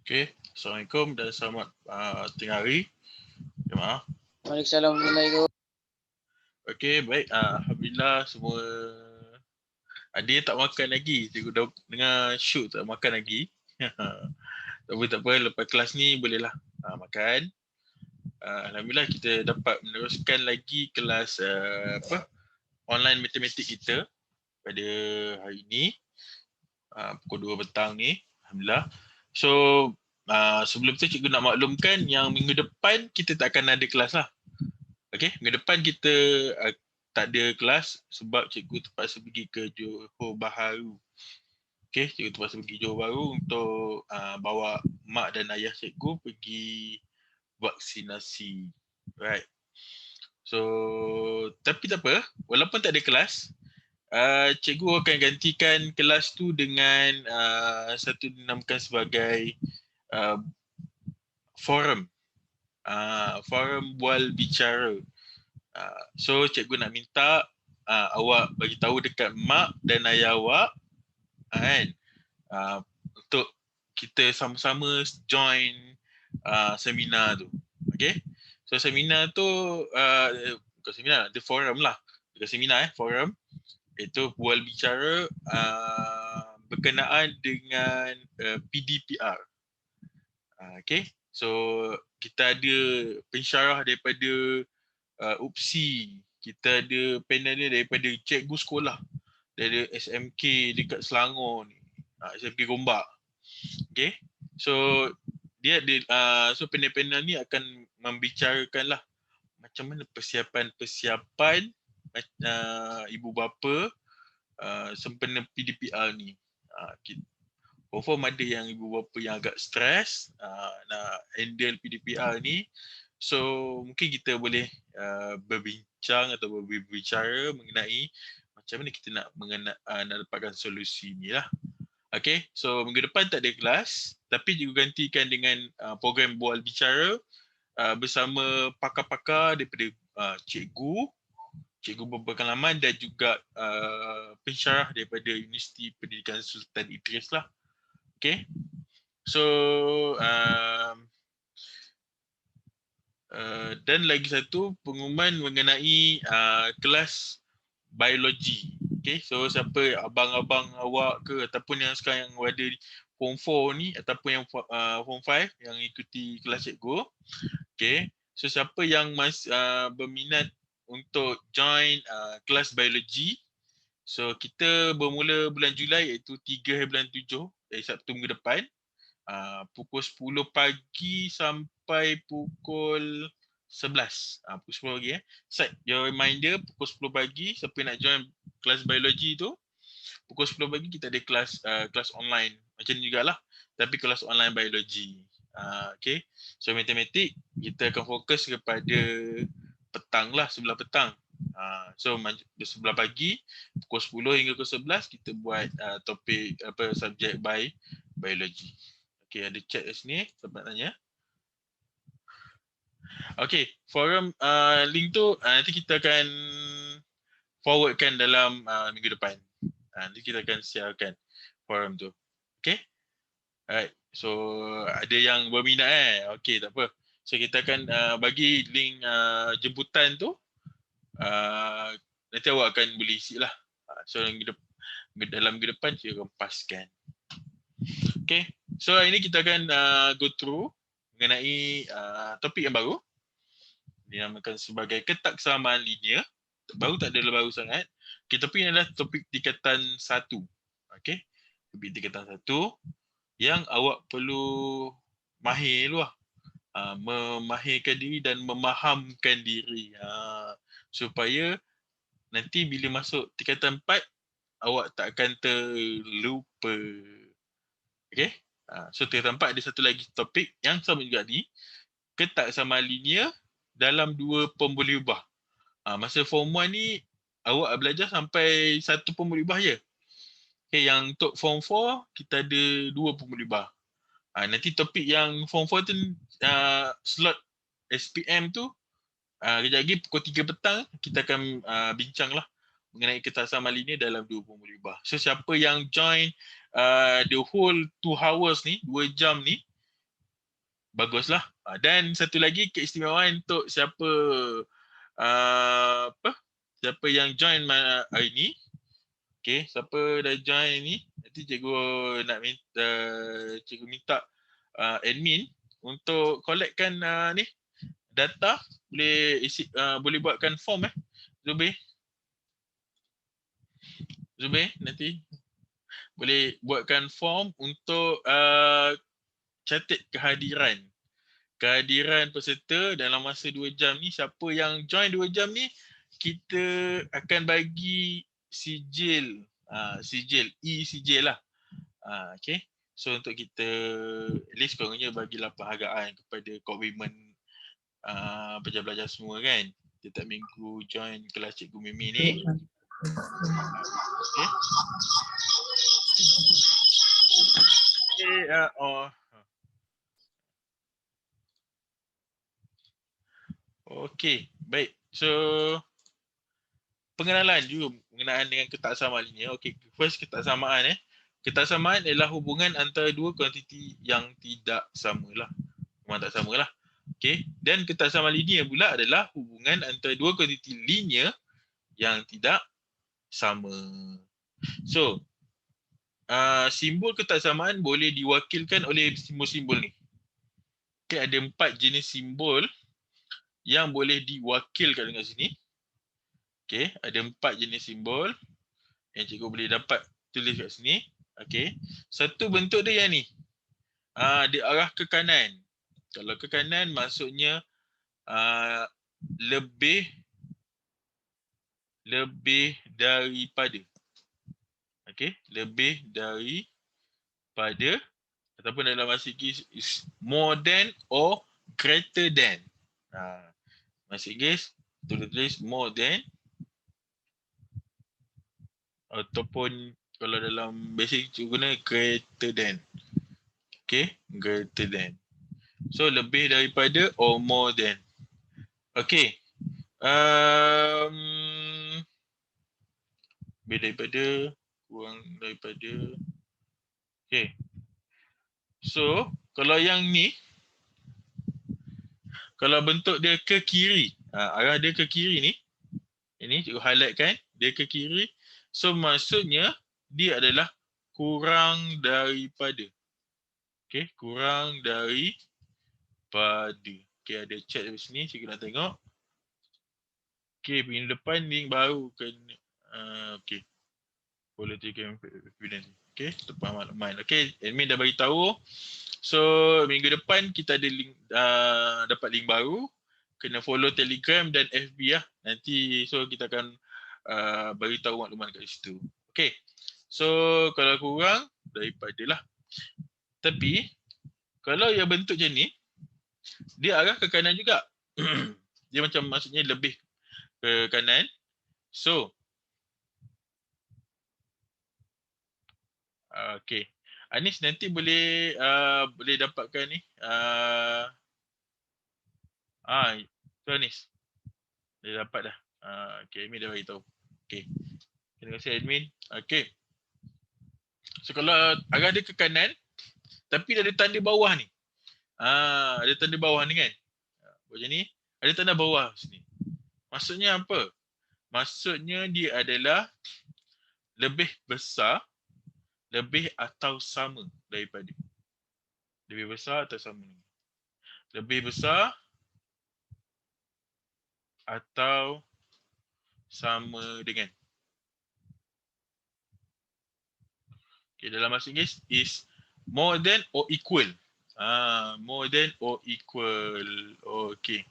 Okey, Assalamualaikum dan selamat tengah hari. Jemaah. Waalaikumsalam warahmatullahi. Okey, baik. Alhamdulillah semua ada yang tak makan lagi. Cikgu dah dengar shoot tak makan lagi. Tak apa, lepas kelas ni bolehlah makan. Alhamdulillah kita dapat meneruskan lagi kelas online matematik kita pada hari ini. Pukul 2 petang ni. Alhamdulillah. So, sebelum tu cikgu nak maklumkan yang minggu depan kita tak akan ada kelas lah. Okey, minggu depan kita tak ada kelas sebab cikgu terpaksa pergi ke Johor Bahru. Okey, cikgu terpaksa pergi Johor Bahru untuk bawa mak dan ayah cikgu pergi vaksinasi. Right. So, tapi tak apa, walaupun tak ada kelas, cikgu akan gantikan kelas tu dengan satu dinamakan sebagai forum. Forum bual bicara. So cikgu nak minta awak bagi tahu dekat mak dan ayah awak kan, untuk kita sama-sama join seminar tu. Okay. So seminar tu bukan seminar, the forum lah. Bukan seminar forum. Itu bual bicara berkenaan dengan PDPR. Okay. So kita ada pensyarah daripada UPSI, kita ada panelnya daripada cikgu sekolah, dari SMK dekat Selangor ni, SMK Gombak. Okay, so dia ada, so panel-panel ni akan membicarakan lah macam mana persiapan ibu bapa sempena PDPR ni. Confirm ada yang ibu bapa yang agak stres nak handle PDPR ni. So mungkin kita boleh berbincang atau berbicara mengenai macam mana kita nak dapatkan solusi ni lah. Okay, so minggu depan tak ada kelas, tapi juga gantikan dengan program bual bicara bersama pakar-pakar daripada cikgu berpengalaman dan juga pensyarah daripada Universiti Pendidikan Sultan Idris lah. Okay, so dan lagi satu pengumuman mengenai kelas biologi. Okay, so siapa abang-abang awak ke ataupun yang sekarang yang ada form 4 ni ataupun yang form 5 yang ikuti kelas cikgu. Okay, so siapa yang berminat untuk join kelas biologi, so kita bermula bulan Julai iaitu 3 hari bulan 7 dari Sabtu minggu depan, pukul 10 pagi sampai pukul 11. Pukul 10 pagi Set your reminder pukul 10 pagi siapa nak join kelas biologi tu. Pukul 10 pagi kita ada kelas online macam ni jugalah, tapi kelas online biologi. Okay, so matematik kita akan fokus kepada petang lah, sebelah petang. So sebelah pagi pukul 10 hingga pukul 11 kita buat topik subjek biologi. Okay, ada chat kat sini siapa nak tanya. Okay, forum link tu nanti kita akan forwardkan dalam minggu depan. Nanti kita akan siarkan forum tu. Okay. Alright. So ada yang berminat Okay, tak apa. So kita akan bagi link jemputan tu. Nanti awak akan boleh isi lah. So dalam minggu depan saya akan paskan. Okay. So hari ni kita akan go through mengenai topik yang baru. Dinamakan sebagai ketaksamaan linear. Baru tak ada baru sangat. Okay, topik ini adalah topik tingkatan 1. Okay. Topik tingkatan 1 yang awak perlu mahir dulu lah. Memahirkan diri dan memahamkan diri. Supaya nanti bila masuk tingkatan 4, awak tak akan terlupa. Okay. So tingkatan 4 ada satu lagi topik yang sama juga ni. Ketaksamaan linear dalam dua pemboleh ubah. Masa form 1 ni awak belajar sampai satu pemboleh ubah je. Okay, yang untuk form 4 kita ada dua pemboleh ubah. Nanti topik yang form 4 tu slot SPM tu kejap lagi pukul 3 petang kita akan bincang lah mengenai ketaksamaan linear dalam dua pemboleh ubah. So siapa yang join the whole 2 hours ni, 2 jam ni, baguslah. Dan satu lagi keistimewaan untuk siapa siapa yang join hari ni. Okay, siapa dah join ni, nanti cikgu nak minta admin untuk collectkan ni data, boleh isi boleh buatkan form Zubir nanti boleh buatkan form untuk catat kehadiran peserta dalam masa 2 jam ni. Siapa yang join 2 jam ni, kita akan bagi sijil, e-sijil lah. Okay. So untuk kita at least korangnya bagilah penghargaan kepada komitmen pelajar-pelajar semua kan. Setiap minggu join kelas Cikgu Mimi ni. Okay. Okay, baik. So pengenalan juga mengenaan dengan ketaksamaan linear. Okay, first ketaksamaan Ketaksamaan adalah hubungan antara dua kuantiti yang tidak samalah. Memang tak samalah. Okay, dan ketaksamaan linear pula adalah hubungan antara dua kuantiti linear yang tidak sama. So, simbol ketaksamaan boleh diwakilkan oleh simbol-simbol ni. Okay, ada 4 jenis simbol yang boleh diwakilkan dengan sini. Okay, ada 4 jenis simbol yang cikgu boleh dapat tulis kat sini. Okay, satu bentuk dia yang ni. Dia arah ke kanan. Kalau ke kanan maksudnya lebih daripada. Okay, lebih daripada, ataupun dalam bahasa Inggeris is more than or greater than. Bahasa Inggeris tulis more than, ataupun kalau dalam basic guna greater than. Okay, greater than. So lebih daripada or more than. Okay. Lebih daripada, kurang daripada. Okay. So kalau yang ni, kalau bentuk dia ke kiri, arah dia ke kiri ni, ini cikgu highlight kan, dia ke kiri. So maksudnya dia adalah kurang daripada. Okay, kurang daripada. Okay, ada chat di sini, cikgu nak tengok. Okay, minggu depan link baru kan. Okay. Political evidence. Okay, tepat maklumat. Okay, admin dah bagi tahu. So minggu depan kita ada link, dapat link baru. Kena follow Telegram dan FB lah. Nanti so kita akan bagi tahu maklumat kat situ. Okay. So kalau kurang daripada lah. Tapi kalau yang bentuk macam ni, dia arah ke kanan juga. Dia macam maksudnya lebih ke kanan. So okay. Anis nanti boleh dapatkan ni. Tu Anis. Dia dapat dah. Okay, admin dah bagi tahu. Okay. Terima kasih admin. Okay. So kalau arah dia ke kanan, tapi ada tanda bawah ni. Ada tanda bawah ni kan. Macam ni. Ada tanda bawah sini. Maksudnya apa? Maksudnya dia adalah lebih besar, lebih atau sama daripada. Lebih besar atau sama. Lebih besar atau sama dengan. Okay, dalam bahasa Inggeris is more than or equal. More than or equal. Okay.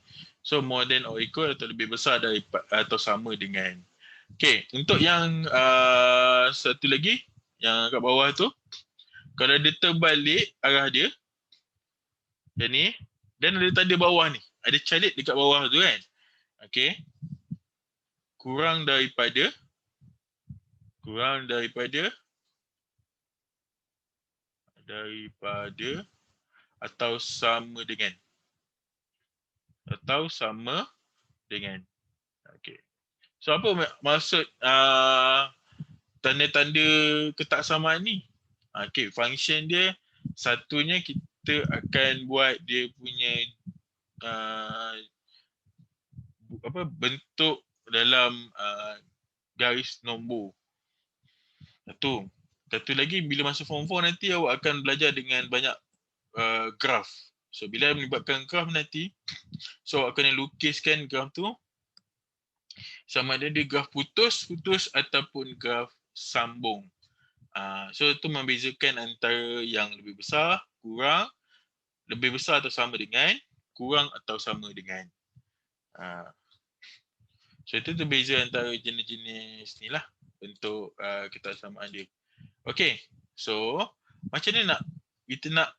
So more than or equal atau lebih besar daripada atau sama dengan. Okay, untuk yang satu lagi yang kat bawah tu, kalau dia terbalik arah dia, yang ni, dan ada tanda bawah ni, ada calit dekat bawah tu kan. Okay. Kurang daripada atau sama dengan. Atau sama dengan. Okay. So apa maksud tanda-tanda ketaksamaan ni? Okay, function dia satunya kita akan buat dia punya bentuk dalam garis nombor. Satu lagi, bila masuk form 4 nanti awak akan belajar dengan banyak graf. So bila melibatkan graf nanti, so awak kena lukiskan graf tu sama ada dia graf putus ataupun graf sambung. So itu membezakan antara yang lebih besar, kurang, lebih besar atau sama dengan, kurang atau sama dengan. So itu tu beza antara jenis-jenis ni lah bentuk ketaksamaan dia. Okay, so macam mana kita nak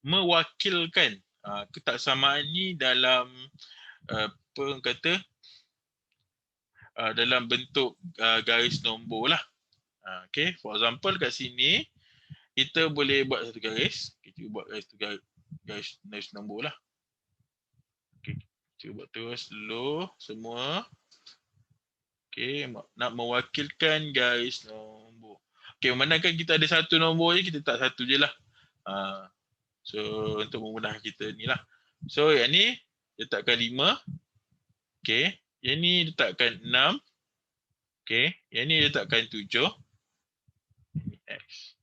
mewakilkan ketaksamaan ni dalam apa orang kata dalam bentuk garis nombor lah. Okay, for example kat sini kita boleh buat satu garis. Kita buat garis nombor lah. Okay, kita buat terus dulu semua. Okay, nak mewakilkan garis nombor. Okay, memandangkan kita ada satu nombor je, kita tak satu je lah. So untuk memudahkan kita ni lah. So yang ni letakkan 5. Okay, yang ni letakkan 6. Okay, yang ni letakkan 7. Ini X.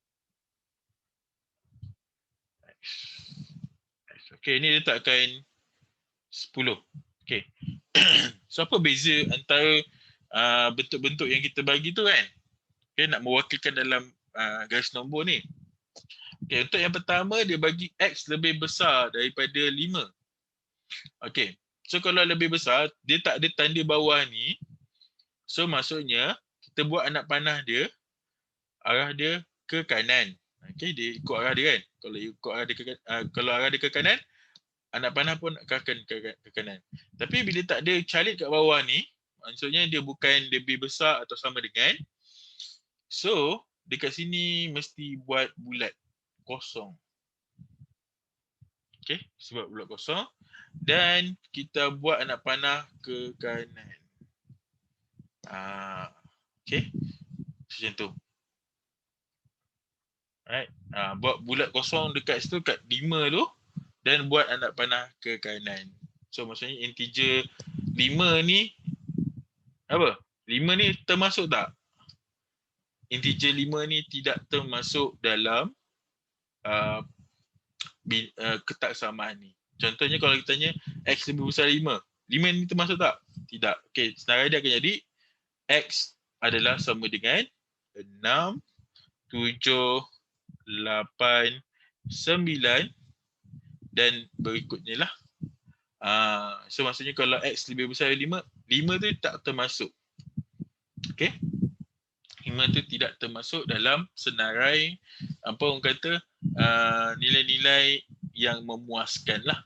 Okay, ni letakkan 10. Okay. So apa beza antara bentuk-bentuk yang kita bagi tu kan? Okay, nak mewakilkan dalam garis nombor ni. Okay, untuk yang pertama dia bagi X lebih besar daripada 5. Okay, so kalau lebih besar, dia tak ada tanda bawah ni. So maksudnya, kita buat anak panah dia, arah dia ke kanan. Okay, dia ikut arah dia kan. Kalau arah dia ke kanan, anak panah pun akan ke kanan. Tapi bila tak ada calit kat bawah ni, maksudnya dia bukan lebih besar atau sama dengan. So, dekat sini mesti buat bulat kosong. Okay, sebab bulat kosong. Dan kita buat anak panah ke kanan. Okay, macam tu. Alright, buat bulat kosong dekat situ, kat 5 tu. Dan buat anak panah ke kanan. So, maksudnya integer 5 ni, apa? 5 ni termasuk tak? Integer 5 ni tidak termasuk dalam ketaksamaan ni. Contohnya kalau kita tanya X lebih besar 5. 5 ni termasuk tak? Tidak. Okey, senarai dia akan jadi X adalah sama dengan 6, 7, 8, 9 dan berikutnya lah. So maksudnya kalau X lebih besar dari 5, 5 tu tak termasuk. Okey. 5 tu tidak termasuk dalam senarai apa orang kata nilai-nilai yang memuaskan lah.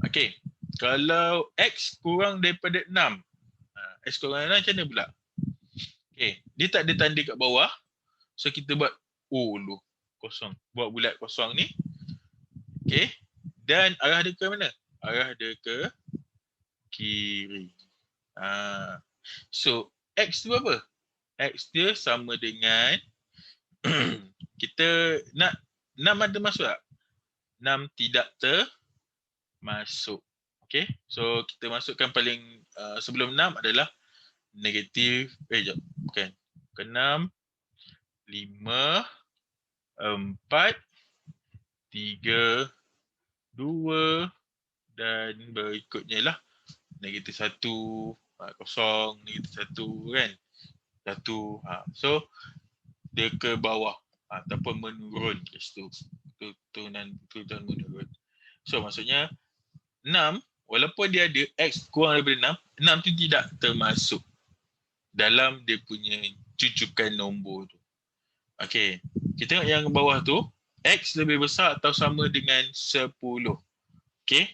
Okey. Kalau X kurang daripada 6. X kurang 6 macam mana pula? Okey. Dia tak ada tanda kat bawah. So kita buat dulu. Kosong. Buat bulat kosong ni. Okey. Dan arah dia ke mana? Arah dia ke kiri. So X tu apa? X dia sama dengan kita nak 6 ada masuk tak? 6 tidak termasuk. Okay. So kita masukkan paling sebelum 6 adalah negatif. Bukan. Ke 6, 5, 4, 3, 2 dan berikutnya lah negatif 1, kosong, negatif 1 kan. 1. So dia ke bawah ataupun menurun ke situ. Turunan menurun. So maksudnya 6 walaupun dia ada X kurang daripada 6, 6 tu tidak termasuk dalam dia punya cucukan nombor tu. Okey, kita tengok yang bawah tu X lebih besar atau sama dengan 10. Okey.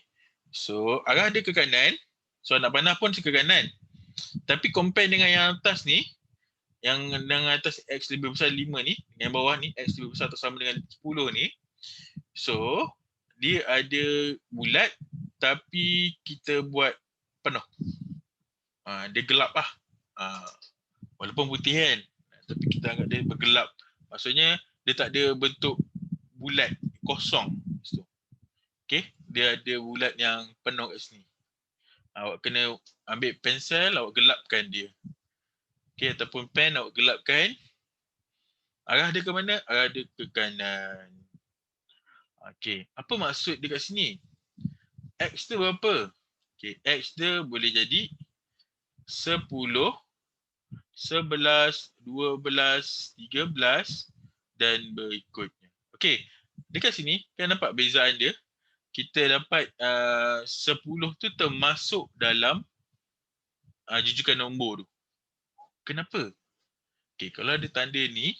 So arah dia ke kanan. So anak panah pun ke kanan. Tapi compare dengan yang atas ni, yang atas X lebih besar 5 ni, yang bawah ni X lebih besar atau sama dengan 10 ni. So dia ada bulat tapi kita buat penuh. Dia gelap lah. Walaupun putih kan, tapi kita anggap dia bergelap. Maksudnya dia tak ada bentuk bulat kosong. Okay, dia ada bulat yang penuh kat sini. Awak kena ambil pensel, awak gelapkan dia. Okay, ataupun pen awak gelapkan. Arah dia ke mana? Arah dia ke kanan. Okay, apa maksud dia kat sini? X tu berapa? Okay, X dia boleh jadi 10, 11, 12, 13 dan berikutnya. Okay, dekat sini kan nampak bezaan dia. Kita dapat 10 tu termasuk dalam jujukan nombor tu. Kenapa? Okay, kalau ada tanda ni,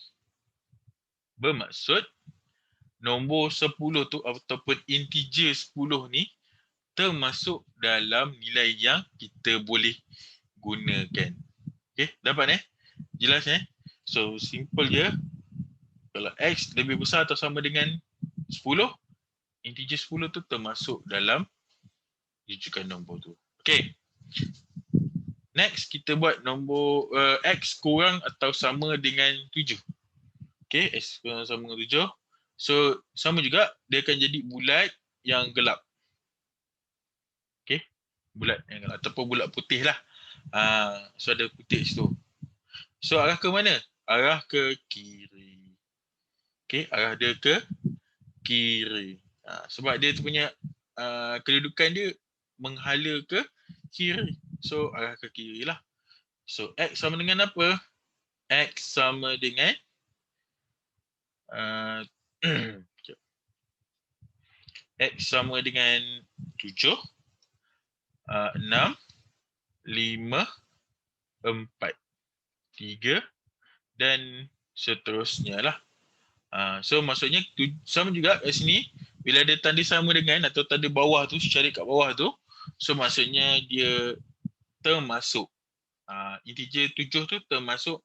bermaksud nombor 10 tu ataupun integer 10 ni termasuk dalam nilai yang kita boleh gunakan. Okay, dapat Jelas So, simple je. Kalau X lebih besar atau sama dengan 10, integer 10 tu termasuk dalam rujukan nombor tu. Okay. Next, kita buat nombor X kurang atau sama dengan 7. Okay, X kurang atau sama dengan 7. So, sama juga, dia akan jadi bulat yang gelap. Okay, bulat yang gelap ataupun bulat putih lah. So, ada putih situ. So, arah ke mana? Arah ke kiri. Okay, arah dia ke kiri. Sebab dia tu punya kedudukan dia menghala ke kiri. So, arah ke kiri lah. So, X sama dengan apa? X sama dengan X sama dengan 7, 6, 5, 4, 3 dan seterusnya lah. So, maksudnya sama juga kat sini. Bila ada tanda sama dengan atau tanda bawah tu, secara kat bawah tu, so maksudnya dia termasuk. Integer 7 tu termasuk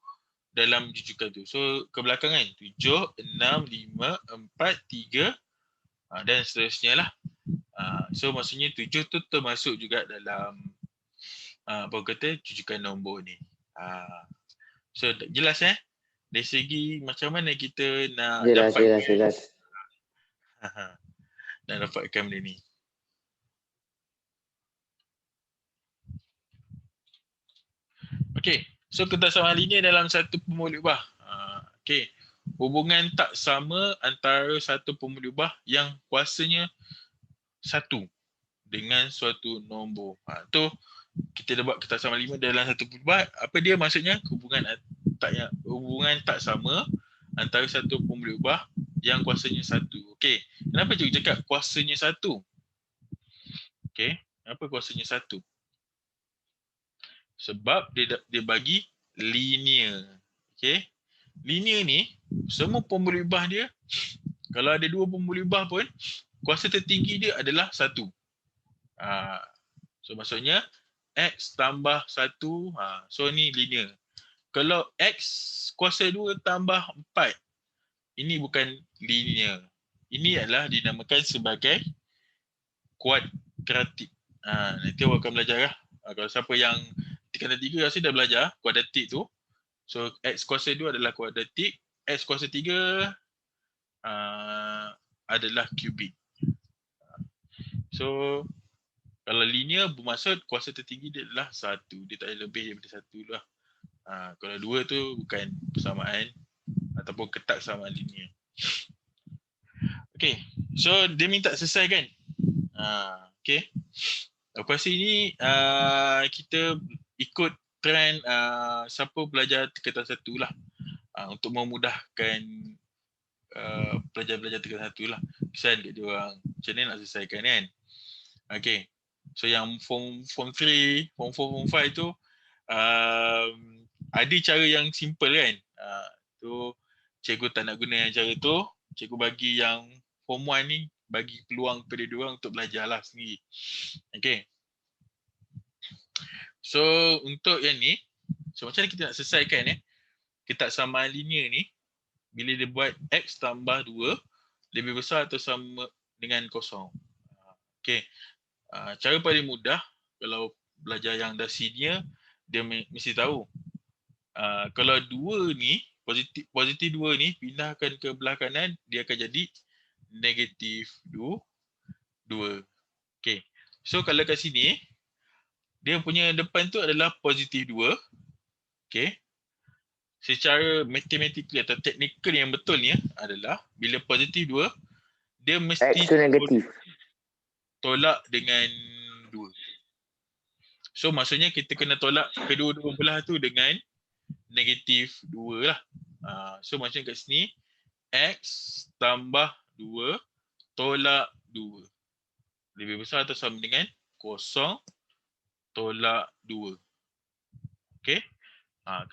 dalam jujukan tu. So, kebelakangan 7, 6, 5, 4, 3 dan seterusnya lah. So, maksudnya 7 tu termasuk juga dalam apa kata jujukan nombor ni. So, jelas dari segi macam mana kita nak Jelas. nak dapatkan benda ni. Okey, so kesamaan linear dalam satu pemulibah. Okey, hubungan tak sama antara satu pemulibah yang kuasanya satu dengan suatu nombor. Tu kita dah buat kesamaan linear dalam satu pemulibah. Apa dia maksudnya? Hubungan tak sama antara satu pemulibah yang kuasanya satu. Okey, kenapa cikgu cakap kuasanya satu? Okey, kenapa kuasanya satu? Sebab dia bagi linear. Okey. Linear ni semua pemulibah dia, kalau ada dua pemulibah pun kuasa tertinggi dia adalah satu. So maksudnya X tambah 1, so ni linear. Kalau X kuasa 2 tambah 4, ini bukan linear. Ini adalah dinamakan sebagai kuadratik. Nanti awak akan belajar lah. Kalau siapa yang tekanan 3 rasa dah belajar kuadratik tu. So X kuasa 2 adalah kuadratik, X kuasa 3 adalah kubik. So kalau linear bermaksud kuasa tertinggi dia adalah 1. Dia tak ada lebih daripada 1 lah. Kalau 2 tu bukan persamaan ataupun ketak samaan linear. Okay, so dia minta selesai kan? Okay. Lepas ini kita ikut trend siapa belajar tingkatan 1 lah. Untuk memudahkan pelajar-pelajar tingkatan 1 lah. Kesan kat dia orang. Macam mana nak selesaikan kan? Okay. So yang form 3, form 4, form 5 tu ada cara yang simple kan? Tu cikgu tak nak guna yang cara tu. Cikgu bagi yang form 1 ni bagi peluang kepada dia orang untuk belajar lah sendiri. Okay. So untuk yang ni, so macam mana kita nak selesaikan ketaksamaan linear ni bila dia buat X tambah 2 lebih besar atau sama dengan kosong. Okay. Cara paling mudah kalau belajar yang dah senior, dia mesti tahu. Kalau 2 ni, positif 2 ni pindahkan ke belah kanan, dia akan jadi negatif 2. 2. Okay. So kalau kat sini, dia punya depan tu adalah positif 2. Okay. Secara matematikal atau teknikal yang betulnya adalah bila positif 2, dia mesti X tu negatif. tolak dengan 2. So maksudnya kita kena tolak kedua-dua belah tu dengan negatif 2 lah. So macam kat sini, X tambah 2 tolak 2. Lebih besar atau sama dengan 0 tolak 2. Okay.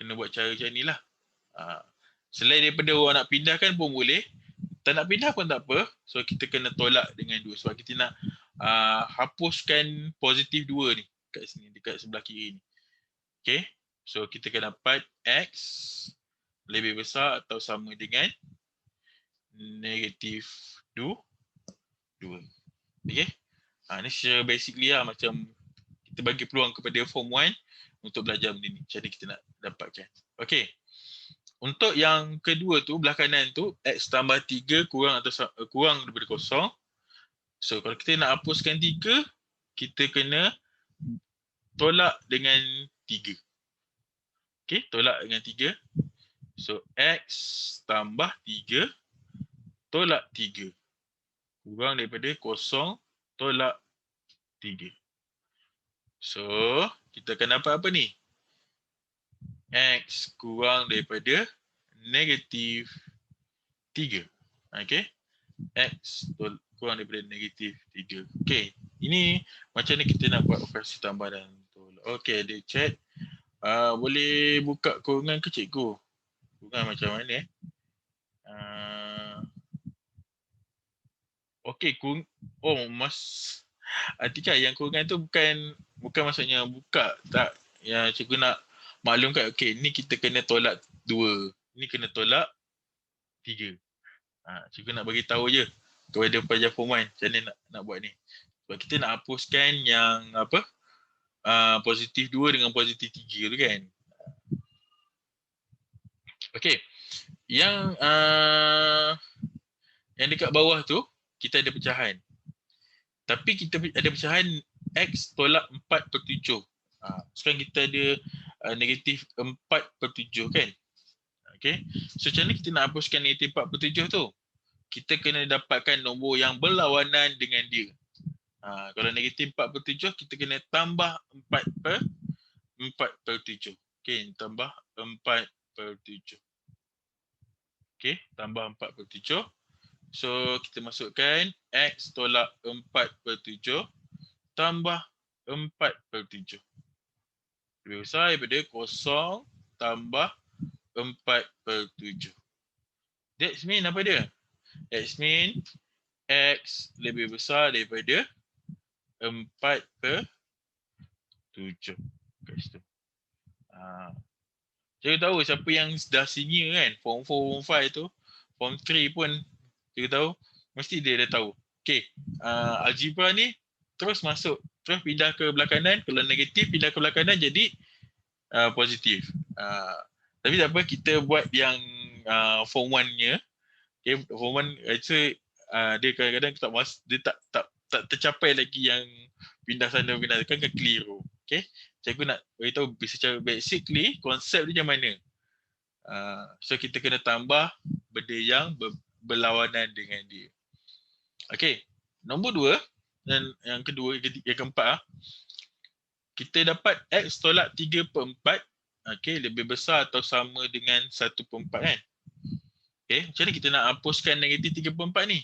Kena buat cara macam ni lah. Selain daripada orang nak pindahkan pun boleh. Tak nak pindah pun tak apa. So kita kena tolak dengan 2. Sebab kita nak hapuskan positif 2 ni. Kat sini, dekat sebelah kiri ni. Okay. So kita akan dapat X lebih besar atau sama dengan negatif 2. Okay. Ni secara basically lah macam kita bagi peluang kepada form 1 untuk belajar benda ni. Macam mana kita nak dapatkan. Okay. Untuk yang kedua tu, belah kanan tu, X tambah 3 kurang daripada 0. So kalau kita nak hapuskan 3, kita kena tolak dengan 3. Okay, tolak dengan 3. So X tambah 3 tolak 3 kurang daripada 0 tolak 3. So kita akan dapat apa ni? X kurang daripada negatif 3. Okay. X kurang daripada negatif 3. Okay. Ini macam ni kita nak buat operasi tambah dan tolak. Okay, ada chat. Boleh buka kurungan ke cikgu? Kurungan macam mana Okay, Atika, yang kurungan tu bukan maksudnya buka. Tak. Yang cikgu nak maklumkan, okay, ni kita kena tolak 2. Ni kena tolak 3. Cikgu nak bagi tahu je kepada pelajar form 1 macam mana nak buat ni. Sebab kita nak hapuskan yang apa? Positif 2 dengan positif 3 tu kan. Okay. Yang dekat bawah tu kita ada pecahan. Tapi kita ada pecahan X tolak 4/7. Sekarang kita ada negatif 4/7 kan. Okay. So macam mana kita nak hapuskan negatif 4/7 tu? Kita kena dapatkan nombor yang berlawanan dengan dia. Kalau negatif 4/7, kita kena tambah 4/7. Okay, tambah 4/7. Okay, tambah 4/7. So kita masukkan X tolak 4/7 tambah 4/7. Lebih besar daripada 0 tambah 4/7. That mean apa dia? That mean X lebih besar daripada 4/7. Kat situ. Saya tahu siapa yang dah senior kan, form 4, form 5 tu, form 3 pun saya tahu, mesti dia dah tahu. Okay, algebra ni terus masuk, terus pindah ke belah kanan, kalau negatif pindah ke belah kanan jadi positif. Tapi tak apa, kita buat yang form 1-nya. Okay, form 1 actually dia kadang-kadang dia tak tercapai lagi yang pindah sana pindah kan keliru. Okay, cikgu nak beritahu secara basically konsep dia macam mana. So kita kena tambah benda yang berlawanan dengan dia. Okay, nombor 2 dan yang kedua, yang keempat, kita dapat X tolak 3/4. Okay, lebih besar atau sama dengan 1/4 kan. Okay, macam mana kita nak hapuskan negatif 3/4 ni?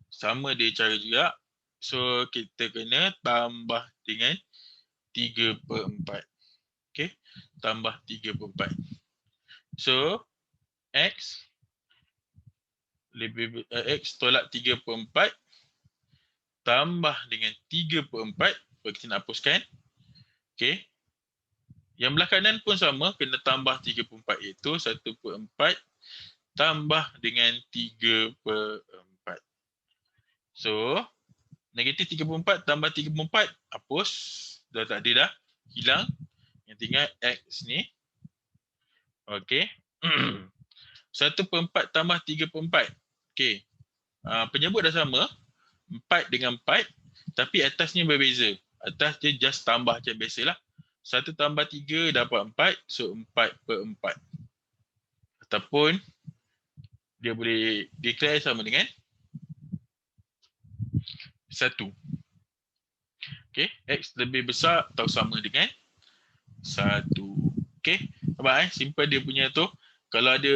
Sama dia cara juga. So kita kena tambah dengan 3/4. Okay, tambah 3/4. So X tolak 3/4 tambah dengan 3/4. Bagi kita nak hapuskan. Okay. Yang belah kanan pun sama, kena tambah 3/4 iaitu 1/4 tambah dengan 3/4. So negatif 3/4 tambah 3/4 hapus. Dah tak ada dah. Hilang. Yang tinggal X ni. Okay. 1/4 tambah 3/4. Okay. Penyebut dah sama. 4 dengan 4 tapi atasnya berbeza. Atas dia just tambah macam biasalah. 1 tambah 3 dapat 4. So 4/4. Ataupun dia boleh declare sama dengan 1. Okay. X lebih besar atau sama dengan 1. Okay. Nampak simple dia punya tu. Kalau ada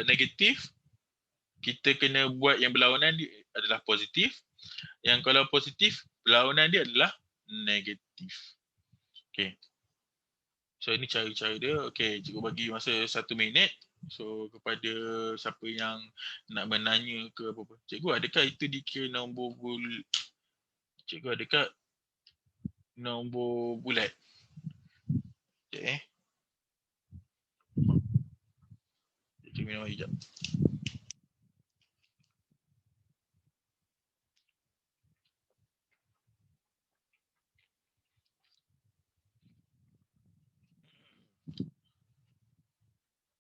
negatif, kita kena buat yang berlawanan dia adalah positif. Yang kalau positif, berlawanan dia adalah negatif. Okay. So ini cara-cara dia. Okay, cikgu bagi masa 1 minit. So kepada siapa yang nak menanya ke apa-apa. Cikgu, adakah itu dikira nombor Cikgu, adakah nombor bulat? Okay. Cikgu minum air sekejap.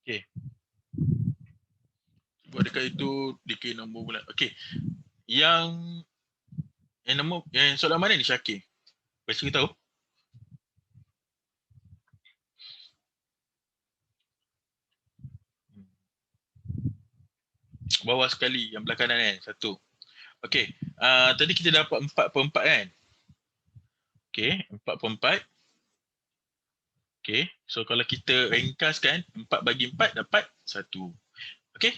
Okay. Adakah itu dikira nombor bulat? Okay. Yang nombor, yang soalan mana ni Syakir? Bagi kita tahu. Bawah sekali yang belah kanan kan. 1. Okay. Tadi kita dapat 4/4 kan? Okay. 4/4. Okay. So kalau kita ringkaskan 4 bagi 4 dapat 1. Okay.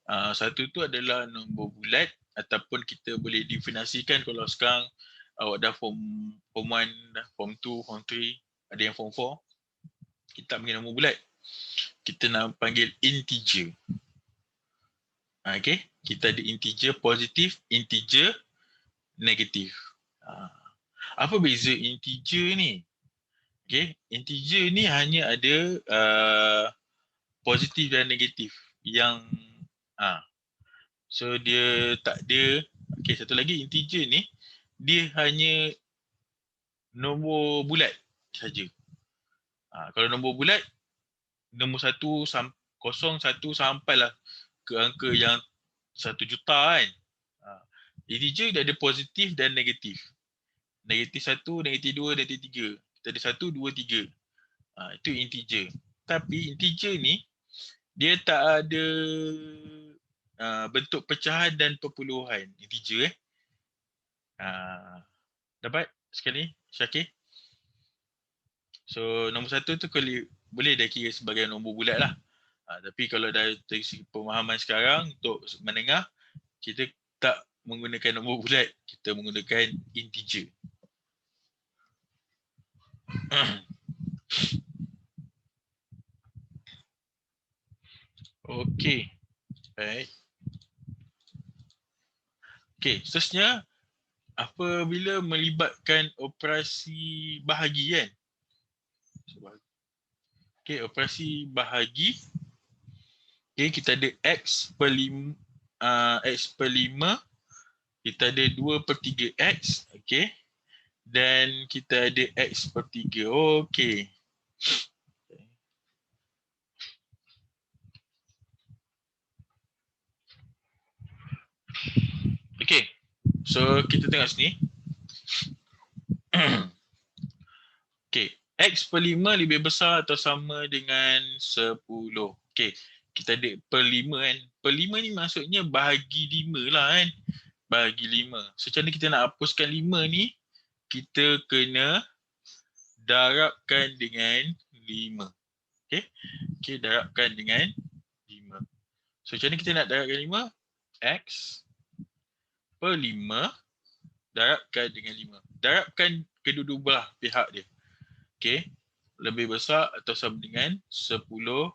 1 tu adalah nombor bulat ataupun kita boleh definisikan kalau sekarang awak dah form 1, dah form 2, form 3, ada yang form 4. Kita panggil nombor bulat. Kita nak panggil integer. Okay. Kita ada integer positif, integer negatif. Apa beza integer ni? Okay. Integer ni hanya ada positif dan negatif. Yang so dia tak ada. Okay, satu lagi integer ni dia hanya nombor bulat saja. Kalau nombor bulat nombor 1 0 1 sampailah ke angka yang 1 juta kan. Integer dia ada positif dan negatif. Negatif 1, negatif 2, negatif 3. Kita ada 1, 2, 3. Itu integer. Tapi integer ni dia tak ada bentuk pecahan dan perpuluhan. Integer dapat sekali Syakir? So nombor 1 tu boleh dah kira sebagai nombor bulat lah. Tapi kalau dari segi pemahaman sekarang untuk menengah, kita tak menggunakan nombor bulat, kita menggunakan integer. Okey. Baik. Okey, seterusnya apabila melibatkan operasi bahagi kan. Okey, operasi bahagi. Okey, kita ada X per 5, kita ada 2/3 X, okey. Dan kita ada X per 3. Okey. Okey. So kita tengok sini. Okey, X per 5 lebih besar atau sama dengan 10. Okey, kita ada per 5 kan. Per 5 ni maksudnya bahagi 5 lah kan. Bahagi 5. So macam mana kita nak hapuskan 5 ni? Kita kena darabkan dengan 5. Okey. Okey, darabkan dengan 5. So macam mana kita nak darabkan 5? X per 5 darabkan dengan 5. Darabkan kedua-dua belah pihak dia. Okey. Lebih besar atau sama dengan 10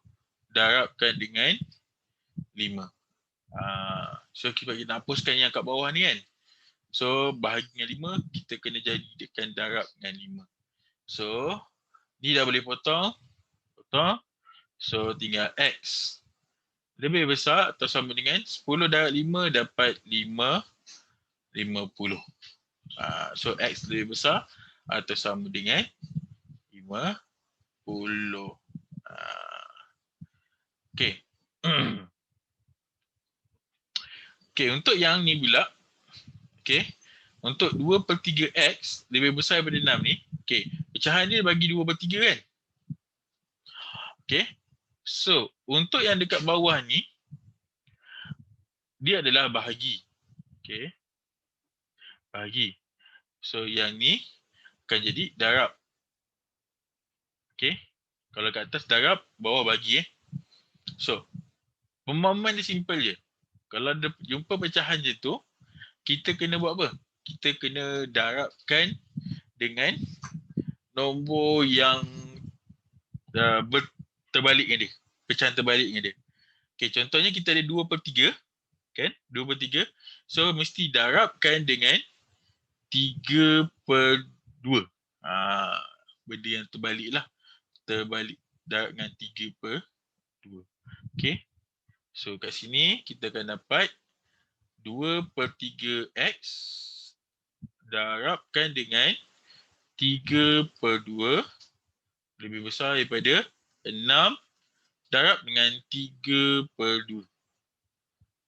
darabkan dengan 5. So kita nak hapuskan yang kat bawah ni kan. So bahagi dengan 5, kita kena jadikan darab dengan 5. So ni dah boleh potong. So tinggal X lebih besar atau sama dengan 10 darab 5 dapat 50. So X lebih besar atau sama dengan 50. Okey. Okey, untuk yang ni pula. Okay. Untuk 2/3 X lebih besar daripada 6 ni. Okay. Pecahan dia bagi 2/3 kan? Okay. So, untuk yang dekat bawah ni, dia adalah bahagi. Okay. Bahagi. So, yang ni akan jadi darab. Okay. Kalau kat atas darab, bawah bahagi So, pemahaman dia simple je. Kalau ada jumpa pecahan je tu, kita kena buat apa? Kita kena darabkan dengan nombor yang terbalik dengan dia. Pecahan terbalik dengan dia. Okay, contohnya kita ada 2/3. Kan? 2/3. So, mesti darabkan dengan 3/2. Benda yang terbalik lah. Terbalik. Darab dengan 3/2. Okay. So, kat sini kita akan dapat 2/3 X darabkan dengan 3/2 lebih besar daripada 6 darab dengan 3/2.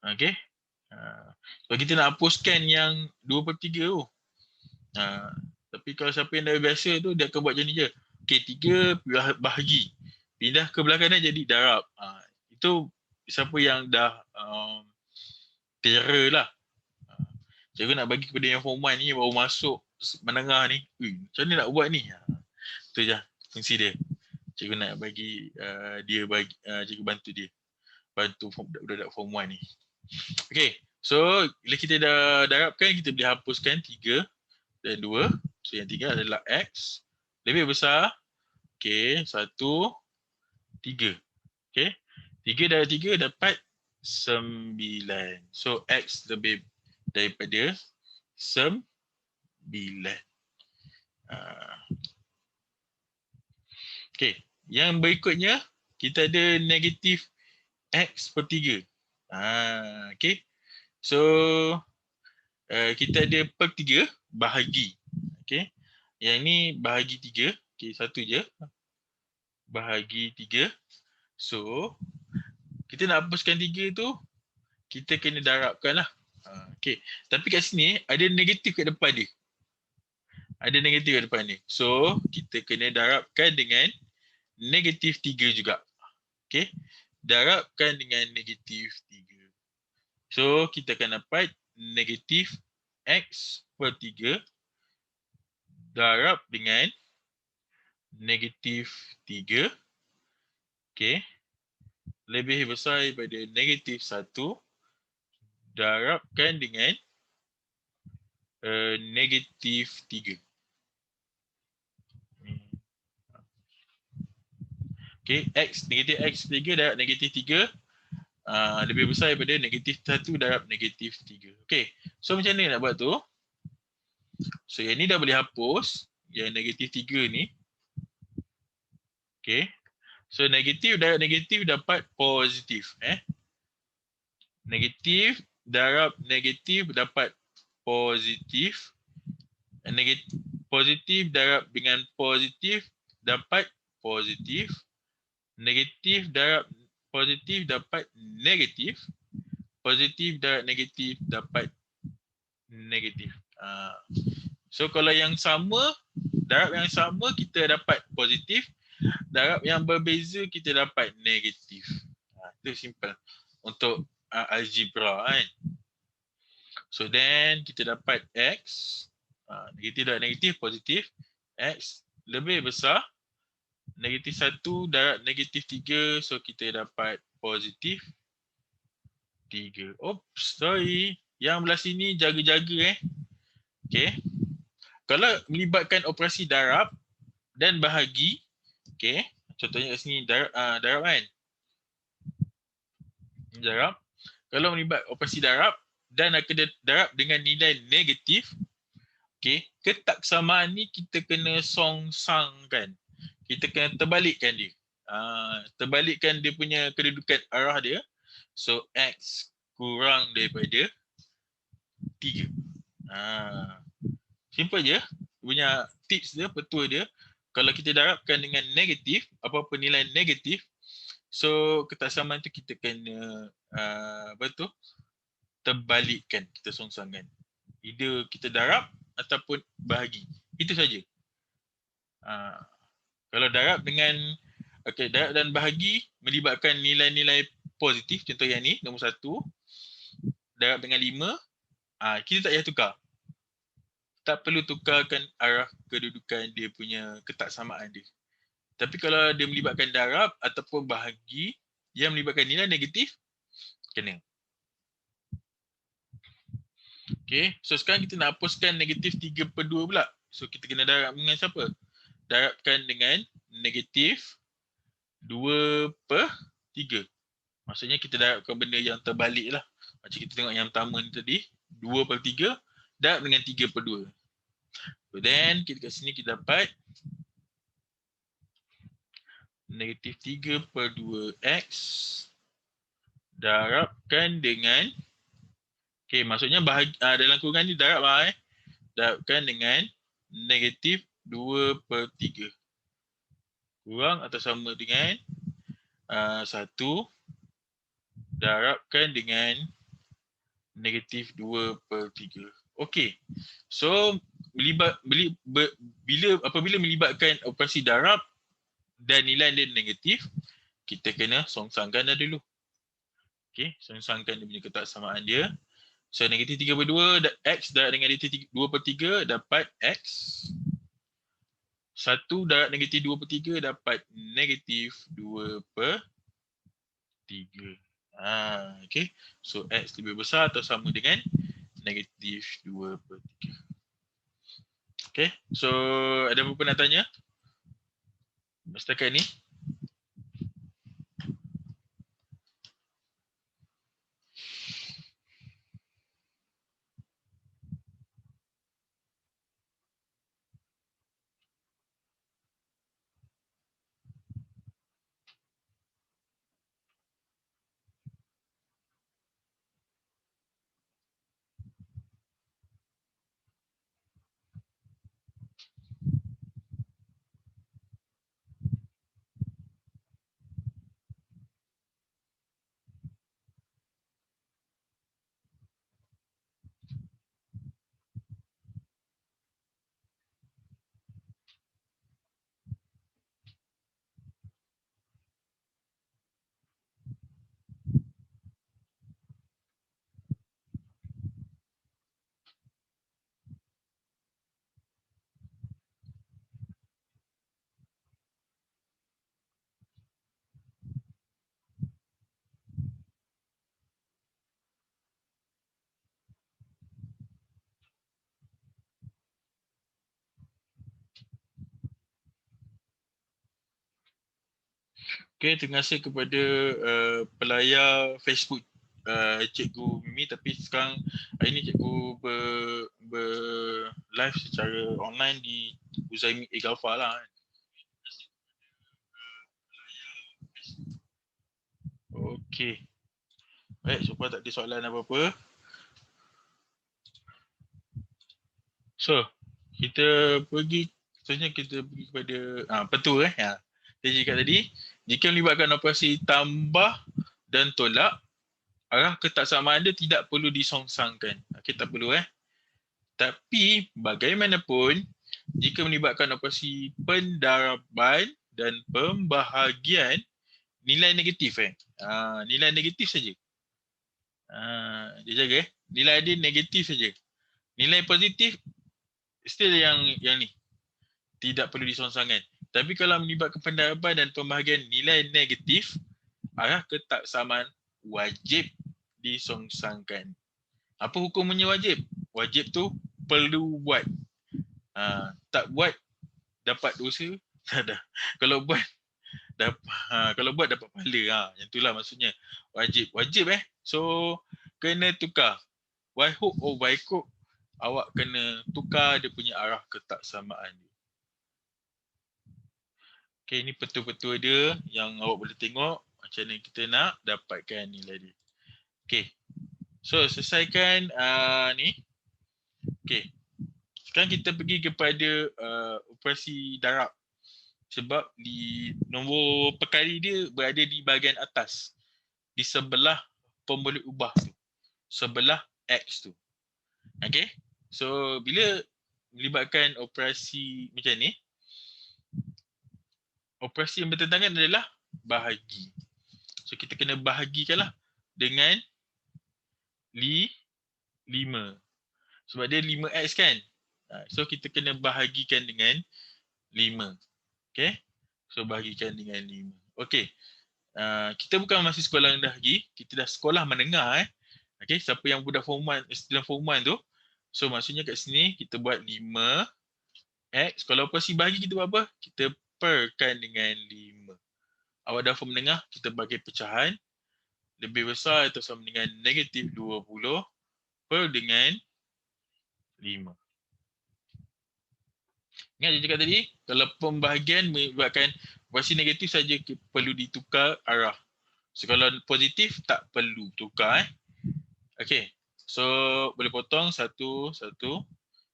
Okay. Kalau kita nak hapuskan yang 2/3 tu. Tapi kalau siapa yang dah biasa tu, dia akan buat macam ni je. Okay, 3 bahagi. Pindah ke belah kanan jadi darab. Itu siapa yang dah terror lah. Cikgu nak bagi kepada yang form 1 ni baru masuk menengah ni. Macam mana nak buat ni? Itu je fungsi dia. Cikgu nak bagi cikgu bantu dia. Bantu budak-budak form 1 ni. Okay. So, bila kita dah darabkan, kita boleh hapuskan 3 dan 2. So, yang 3 adalah X. Lebih besar. Okay. 1, 3. Okay. 3 darab 3 dapat 9. So, X lebih daripada 9. Okay. Yang berikutnya, kita ada negatif X/3. Okay. So, kita ada per 3 bahagi. Okay. Yang ni bahagi 3. Okay, satu je. Bahagi 3. So, kita nak hapuskan 3 tu, kita kena darabkan lah. Okay. Tapi kat sini, ada negatif kat depan dia. Ada negatif kat depan ni. So, kita kena darabkan dengan negatif 3 juga. Okay. Darabkan dengan negatif 3. So, kita akan dapat negatif X/3 darab dengan negatif 3. Okay. Lebih besar daripada negatif 1 darabkan dengan negatif 3. Okay. Negatif X/3 darab negatif 3 lebih besar daripada negatif 1 darab negatif 3. Okay. So, macam mana nak buat tu? So, yang ni dah boleh hapus. Yang negatif 3 ni. Okay. So, negatif darab negatif dapat positif. Negatif darab negatif dapat positif. Positif darab dengan positif dapat positif. Negatif darab positif dapat negatif. Positif darab negatif dapat negatif. So, kalau yang sama, darab yang sama kita dapat positif. Darab yang berbeza kita dapat negatif. Itu simple untuk algebra kan. So then kita dapat X. Negatif darab negatif positif. X lebih besar. Negatif 1 darab negatif 3. So kita dapat positif 3. Oops, sorry. Yang belah sini jaga-jaga Okay. Kalau melibatkan operasi darab dan bahagi. Okay. Contohnya kat sini darab kan. Darab. Kalau melibat operasi darab dan akan darab dengan nilai negatif. Okay. Ketaksamaan ni kita kena songsangkan. Kita kena terbalikkan dia. Terbalikkan dia punya kedudukan arah dia. So, X kurang daripada 3. Simple je. Punya tips dia, petua dia. Kalau kita darabkan dengan negatif, apa-apa nilai negatif, so ketaksamaan tu kita kena terbalikkan, kita songsangkan. Either kita darab ataupun bahagi. Itu saja. Kalau darab dengan darab dan bahagi melibatkan nilai-nilai positif, contoh yang ni nombor 1, darab dengan 5, kita tak payah tukar. Tak perlu tukarkan arah kedudukan dia punya ketaksamaan dia. Tapi kalau dia melibatkan darab ataupun bahagi yang melibatkan nilai negatif, kena. Okay, so sekarang kita nak hapuskan negatif 3/2 pula. So kita kena darab dengan siapa? Darabkan dengan negatif 2/3. Maksudnya kita darabkan benda yang terbalik lah. Macam kita tengok yang pertama ni tadi, 2/3 darab dengan 3/2. So then kita kat sini kita dapat negatif 3/2x darabkan dengan, okay, maksudnya bahagi, dalam kurungan ni darab darabkan dengan negatif 2/3 kurang atau sama dengan 1 darabkan dengan negatif 2/3. Okey. So apabila melibatkan operasi darab dan nilai dia negatif, kita kena songsangkan dah dulu. Okey, songsangkan dia punya ketaksamaan dia. So negatif 3/2 x darab dengan negatif 2/3 dapat x. 1 darab negatif 2/3 dapat negatif 2/3. Okay. So x lebih besar atau sama dengan negatif 2/3. Okay. So ada apa-apa nak tanya? Setakat ni. Okay, terima kasih kepada pelayar Facebook Cikgu Mimi, tapi sekarang hari ni cikgu live secara online di Uzaimi Egalfa lah. Okay. Baik, supaya tak ada soalan apa-apa. So, kita pergi kepada petua Saya cakap tadi, jika melibatkan operasi tambah dan tolak, arah ketaksamaan dia tidak perlu disongsangkan. Okay, tak perlu Tapi bagaimanapun, jika melibatkan operasi pendaraban dan pembahagian, nilai negatif nilai negatif saja. Dia jaga nilai dia negatif saja. Nilai positif still yang ni tidak perlu disongsangkan. Tapi kalau melibatkan pendaraban dan pembahagian nilai negatif, arah ketaksamaan wajib disongsangkan. Apa hukumnya wajib? Wajib tu perlu buat. Tak buat dapat dosa. Tak ada. Kalau buat dapat pahala. Yang itulah maksudnya wajib. Wajib So kena tukar. By hook or by crook, awak kena tukar dia punya arah ketaksamaan dia. Okay, ni petua-petua dia yang awak boleh tengok macam mana kita nak dapatkan nilai dia. Okay. So, selesaikan ni. Okay. Sekarang kita pergi kepada operasi darab. Sebab di nombor perkali dia berada di bahagian atas. Di sebelah pemboleh ubah tu. Sebelah X tu. Okay. So bila melibatkan operasi macam ni, operasi yang bertentangan adalah bahagi. So kita kena bahagikanlah dengan 5. Sebab dia 5x kan. So kita kena bahagikan dengan 5. Okay. So bahagikan dengan 5. Okay. Kita bukan masih sekolah rendah lagi. Kita dah sekolah menengah. Okay. Siapa yang budak form 1, student form 1 tu. So maksudnya kat sini kita buat 5x. Kalau operasi bahagi kita buat apa? Kita perkan dengan 5. Awak dah form menengah, kita bagi pecahan. Lebih besar atau sama dengan negatif 20 per dengan 5. Ingat je cakap tadi, kalau pembahagian menyebabkan operasi negatif saja perlu ditukar arah. So kalau positif tak perlu tukar. Okay. So boleh potong 1, 1.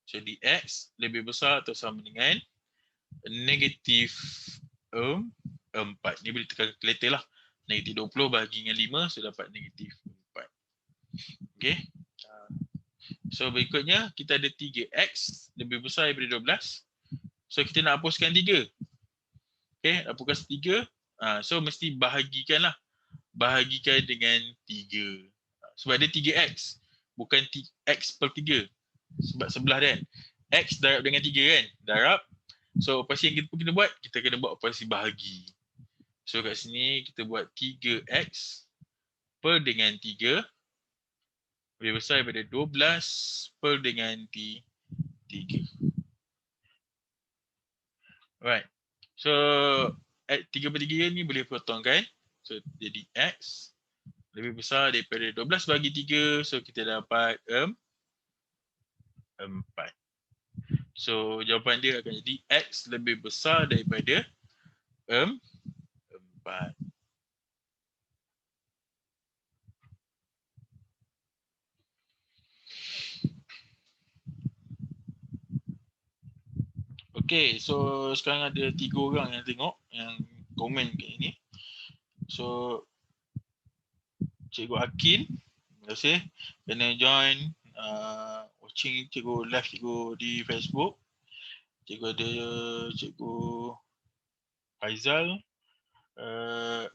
So dx lebih besar atau sama dengan negatif 4. Ni boleh tekan kalkulator lah. Negatif 20 bahagi dengan 5, so dapat negatif 4. Okay. So berikutnya kita ada 3x lebih besar daripada 12. So kita nak hapuskan 3. Okay, hapuskan 3. So mesti bahagikan lah. Bahagikan dengan 3. Sebab dia 3x. Bukan x per 3. Sebab sebelah dia kan. X darab dengan 3 kan. Darab. So operasi yang kita kena buat, kita kena buat operasi bahagi. So kat sini kita buat 3x per dengan 3 lebih besar daripada 12 per dengan 3. Alright. So 3 per 3 ni boleh potongkan. So jadi x lebih besar daripada 12 bagi 3. So kita dapat 4. So jawapan dia akan jadi x lebih besar daripada 4. Okay, so sekarang ada 3 orang yang tengok, yang komen kat ini. So Cikgu Akin, terima kasih kena join watching cikgu live cikgu di Facebook. Cikgu ada Cikgu Faizal,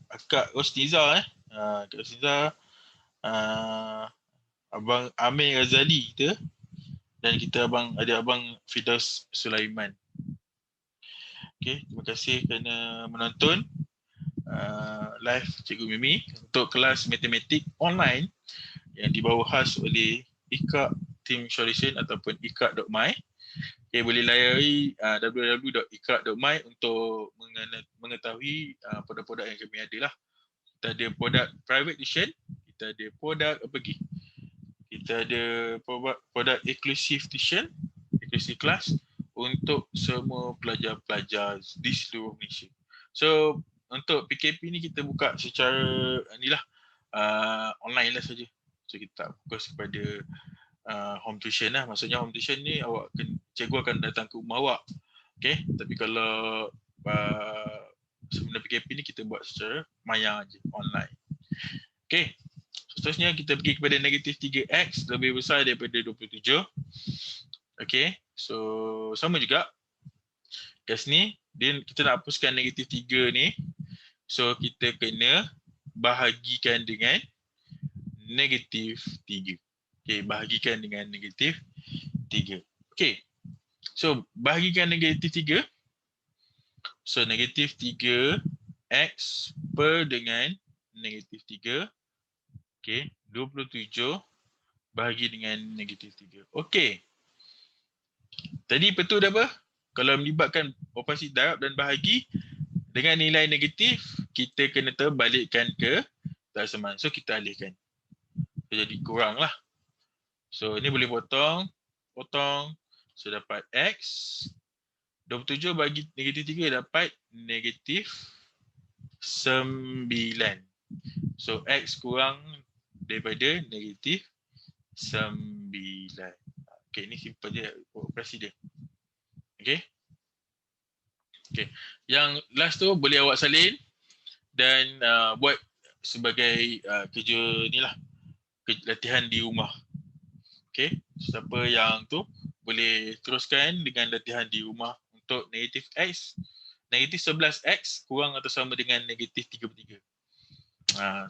Akak Rostiza Kak Rostiza, Abang Amir Razali kita, dan kita ada Abang Firdaus Sulaiman. Okay, terima kasih kerana menonton live Cikgu Mimi untuk kelas matematik online yang dibawa khas oleh IKAK Team Solution ataupun ikak.my. Okay, boleh layari www.ikak.my untuk mengetahui produk-produk yang kami ada lah. Kita ada produk private tuition, kita ada produk apa lagi? Kita ada produk inclusive tuition, inclusive class untuk semua pelajar-pelajar di seluruh Malaysia. So untuk PKP ni kita buka secara online lah saja. So kita tak fokus kepada home tuition lah. Maksudnya home tuition ni cikgu akan datang ke rumah awak. Okay. Tapi kalau sebelum PKP ni kita buat secara maya je, online. Okay. Seterusnya kita pergi kepada negatif 3x lebih besar daripada 27. Okay. So sama juga. Kat sini kita nak hapuskan negatif 3 ni. So kita kena bahagikan dengan negatif 3. Okay, bahagikan dengan negatif 3. Okay. So bahagikan negatif 3. So negatif 3x per dengan negatif 3. Okay, 27 bahagi dengan negatif 3. Okay. Tadi betul dah apa? Kalau melibatkan operasi darab dan bahagi dengan nilai negatif, kita kena terbalikkan ke tersamaan. So kita alihkan. So, jadi kurang lah. So ini boleh potong. So dapat x. 27 bagi negatif 3 dapat negatif 9. So x kurang daripada negatif 9. Okay, ini simple je operasi dia. Okay. Okay. Yang last tu boleh awak salin dan buat sebagai kerja ni lah, latihan di rumah. Okay, siapa yang tu boleh teruskan dengan latihan di rumah untuk negatif X. Negatif 11X kurang atau sama dengan negatif 33.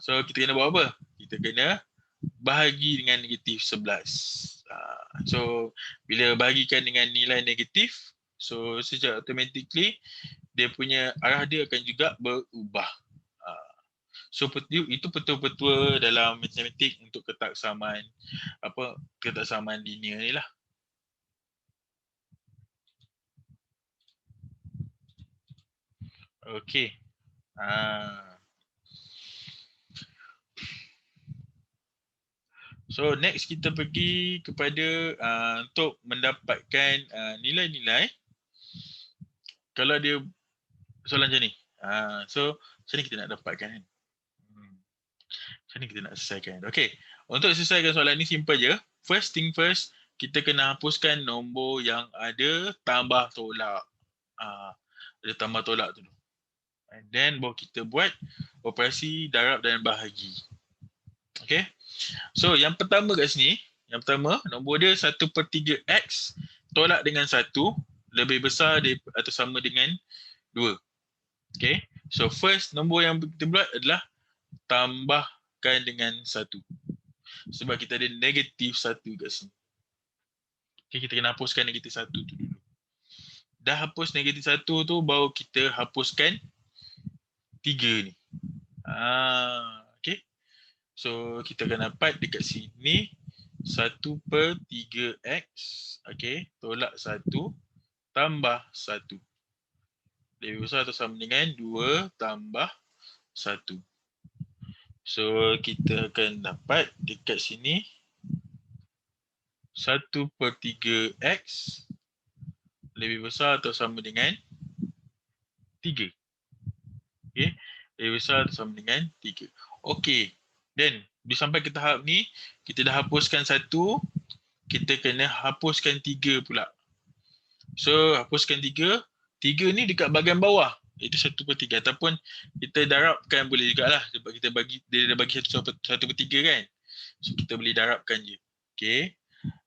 So kita kena buat apa? Kita kena bahagi dengan negatif 11. So bila bahagikan dengan nilai negatif, so secara automatically dia punya arah dia akan juga berubah. So itu betul-betul dalam matematik untuk ketaksamaan ketaksamaan linear ni lah. Okay. So next kita pergi kepada untuk mendapatkan nilai-nilai. Kalau dia soalan macam ni. So macam ni kita nak dapatkan kan? Macam ni kita nak selesaikan. Okay. Untuk selesaikan soalan ni simple je. First thing first, kita kena hapuskan nombor yang ada tambah tolak. Ada tambah tolak tu. And then baru kita buat operasi darab dan bahagi. Okay. So yang pertama kat sini, yang pertama nombor dia 1/3x tolak dengan 1 lebih besar atau sama dengan 2. Okay. So first nombor yang kita buat adalah tambahkan dengan 1. Sebab kita ada negatif 1 kat sini. Okay, kita kena hapuskan negatif 1 tu dulu. Dah hapus negatif 1 tu baru kita hapuskan 3 ni. Okay. So kita akan dapat dekat sini 1/3x, okay, tolak 1 tambah 1. Lebih besar atau sama dengan 2 tambah 1. So kita akan dapat dekat sini 1/3x lebih besar atau sama dengan 3. Okay, lebih besar atau sama dengan 3. Okay, then sampai ke tahap ni, kita dah hapuskan 1, kita kena hapuskan 3 pula. So hapuskan 3 ni dekat bahagian bawah, itu 1/3 ataupun kita darabkan boleh jugalah sebab kita dia dah bagi 1/3 kan. So kita boleh darabkan je. Okay,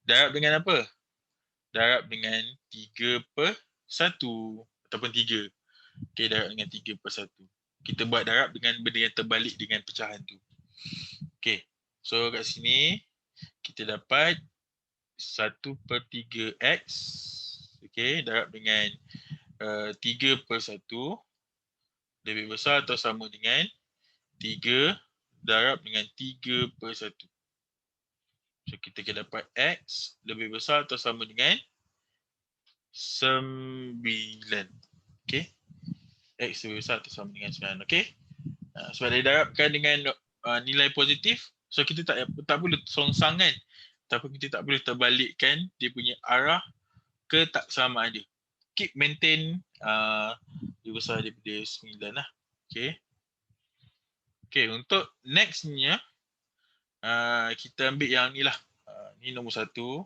darab dengan apa? Darab dengan 3/1 ataupun 3. Okay, darab dengan 3/1. Kita buat darab dengan benda yang terbalik dengan pecahan tu. Okay, so kat sini kita dapat 1/3x, okay, darab dengan 3/1 lebih besar atau sama dengan 3 darab dengan 3/1. So kita akan dapat x lebih besar atau sama dengan 9. Okay, x lebih besar atau sama dengan 9. Okay, sebab dia darabkan dengan nilai positif, so kita tak perlu songsang kan, tapi kita tak boleh terbalikkan dia punya arah ketaksamaan dia. Keep maintain lebih besar daripada 9 lah. Okay. Okay, untuk nextnya kita ambil yang ni lah. Ni nombor 1,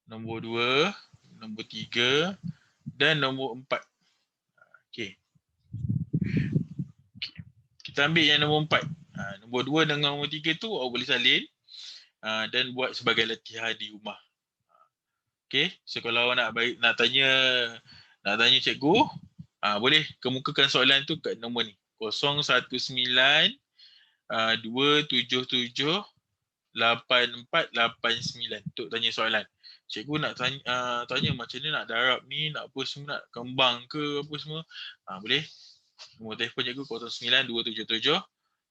nombor 2, nombor 3 dan nombor 4. Okay. Kita ambil yang nombor 4. Nombor 2 dengan nombor 3 tu awak boleh salin dan buat sebagai latihan di rumah. Okay, so kalau awak nak tanya cikgu, boleh kemukakan soalan tu kat nombor ni. 019 277 8489 untuk tanya soalan. Cikgu nak tanya macam mana nak darab ni, nak apa semua, nak kembang ke apa semua. Boleh. Nombor telefon cikgu 09 277